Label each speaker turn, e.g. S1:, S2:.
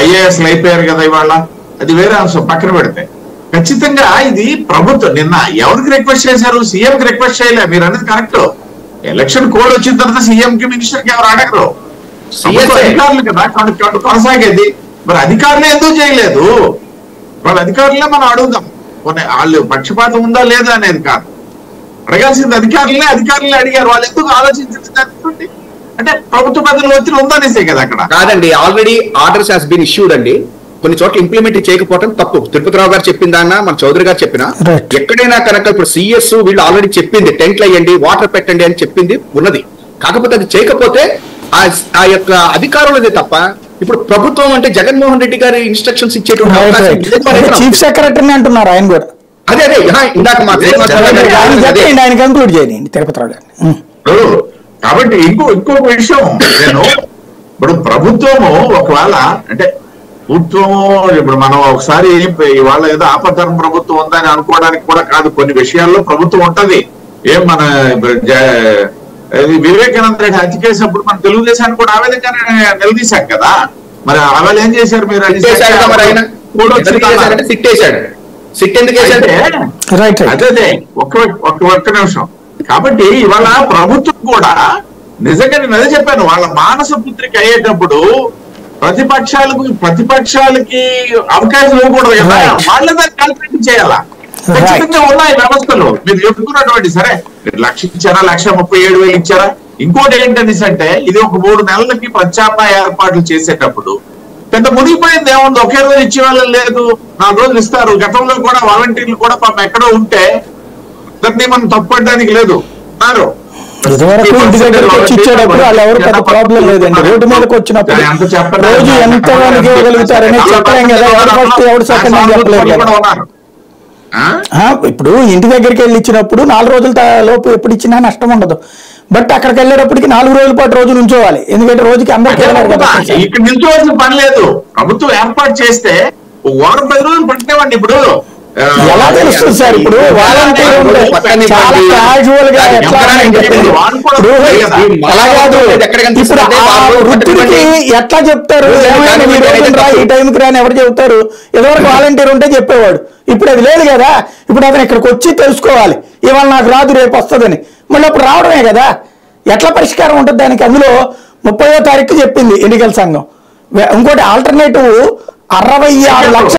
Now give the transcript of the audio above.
S1: ఐఏఎస్లు అయిపోయారు కదా ఇవాళ, అది వేరే అంశం పక్కన పెడితే. ఖచ్చితంగా ఇది ప్రభుత్వం నిన్న ఎవరికి రిక్వెస్ట్ చేశారు? సీఎంకి రిక్వెస్ట్ చేయలే. మీరు అనేది కరెక్ట్. ఎలక్షన్ కోడ్ వచ్చిన తర్వాత సీఎం కి మినిస్టర్ కి ఎవరు అడగరు, అధికారులు కదా కొనసాగేది. మరి అధికారులే ఎందుకు చేయలేదు? వాళ్ళ అధికారులే మనం అడుగుదాం. వాళ్ళు పక్షపాతం ఉందా లేదా అనేది కాదు, అడగాల్సింది అధికారులే అడిగారు. వాళ్ళు ఎందుకు ఆలోచించండి అంటే ప్రభుత్వ పెద్దలు ఒత్తిడి ఉందనేసే కదా అక్కడ.
S2: కాదండి, already orders has been issued అండి. కొన్ని చోట్ల ఇంప్లిమెంట్ చేయకపోవడం తప్పు. తిరుపతిరావు గారు చెప్పిందన్నా, మన చౌదరి గారు చెప్పినా, ఎక్కడైనా కనుక ఇప్పుడు సిఎస్ వీళ్ళు ఆల్రెడీ చెప్పింది టెంట్లు వేయండి, వాటర్ పెట్టండి అని చెప్పింది ఉన్నది. కాకపోతే అది చేయకపోతే ఆ యొక్క అధికారులదే తప్ప ఇప్పుడు ప్రభుత్వం అంటే జగన్మోహన్ రెడ్డి గారి ఇన్స్ట్రక్షన్స్ ఇచ్చేటువంటి
S3: చీఫ్ సెక్రటరీ అంటున్నారు ఆయన కూడా.
S2: అదే ఇందాక
S3: ఆయన కంక్లూడ్ చేయండి తిరుపతిరావు గారు.
S1: కాబట్టి ఇంకొక విషయం, నేను ఇప్పుడు ప్రభుత్వము ఒకవేళ అంటే ప్రభుత్వము ఇప్పుడు మనం ఒకసారి ఇవాళ ఏదో ఆపద్ధర్మ ప్రభుత్వం ఉందని అనుకోవడానికి కూడా కాదు. కొన్ని విషయాల్లో ప్రభుత్వం ఉంటది. ఏం మన వివేకానంద రెడ్డి హత్య కేసు అప్పుడు మన తెలుగుదేశాన్ని కూడా ఆ విధంగానే నిలదీశాం కదా. మరి ఆవేళ ఏం చేశారు మీరు? అదే ఒక్క నిమిషం. కాబట్టి ఇవాళ ప్రభుత్వం కూడా నిజంగా నేను అదే చెప్పాను, వాళ్ళ మానస పుత్రిక అయ్యేటప్పుడు ప్రతిపక్షాలకి అవకాశం ఇవ్వకూడదు కదా, వాళ్ళే దాన్ని కాల్కులేట్ చేయాలా. ఖచ్చితంగా ఉన్నాయి వ్యవస్థలు. మీరు చెప్పుకున్నటువంటి సరే 1,00,000 ఇచ్చారా, 1,37,000 ఇచ్చారా? ఇంకోటి ఏంటనేసి అంటే ఇది ఒక 3 నెలలకి ప్రత్యామ్నాయ ఏర్పాట్లు చేసేటప్పుడు పెద్ద మునిగిపోయింది ఏముంది, ఒకే రోజు ఇచ్చే వాళ్ళని లేదు, 4 రోజులు ఇస్తారు. గతంలో కూడా వాలంటీర్లు కూడా పాపం ఎక్కడో ఉంటే అందరినీ మనం తప్పడానికి లేదు అన్నారు.
S3: ఇదివరకు ఇంటి దగ్గరకు వచ్చి ఇచ్చేటప్పుడు వాళ్ళు ఎవరు పెద్ద ప్రాబ్లం లేదండి. రోడ్డు మీదకి వచ్చినప్పుడు రోజు ఎంత మందికి ఇవ్వగలుగుతారని చెప్పలేం కదా. ఎవరు ఫస్ట్ ఎవరు సెకండ్ అని చెప్పలేదు కదా. ఇప్పుడు ఇంటి దగ్గరికి వెళ్ళి ఇచ్చినప్పుడు 4 రోజుల లోపు ఎప్పుడు ఇచ్చినా నష్టం ఉండదు. బట్ అక్కడికి వెళ్ళేటప్పటికి 4 రోజుల పాటు రోజు నుంచోవాలి. ఎందుకంటే రోజుకి అందరికీ
S1: ఇక్కడ నిల్చోవాల్సిన పని లేదు. ప్రభుత్వం ఏర్పాటు చేస్తే 10 రోజులు పట్టినేవాడిని. ఇప్పుడు
S3: ఎలా తెలుస్తుంది సార్? ఇప్పుడు వాలంటీర్ చాలా క్యాజువల్ గా వృత్తికి ఎట్లా చెప్తారు? ఈ టైంకి రాని ఎవరు చెబుతారు? ఎవరికి వాలంటీర్ ఉంటే చెప్పేవాడు. ఇప్పుడు అది లేదు కదా. ఇప్పుడు అతను ఇక్కడికి వచ్చి తెలుసుకోవాలి, ఇవాళ నాకు రాదు రేపు వస్తుందని. మళ్ళీ అప్పుడు రావడమే కదా. ఎట్లా పరిష్కారం ఉంటుంది దానికి? అందులో 30వ తారీఖు చెప్పింది ఎన్నికల సంఘం. ఇంకోటి ఆల్టర్నేటివ్ 66 లక్షల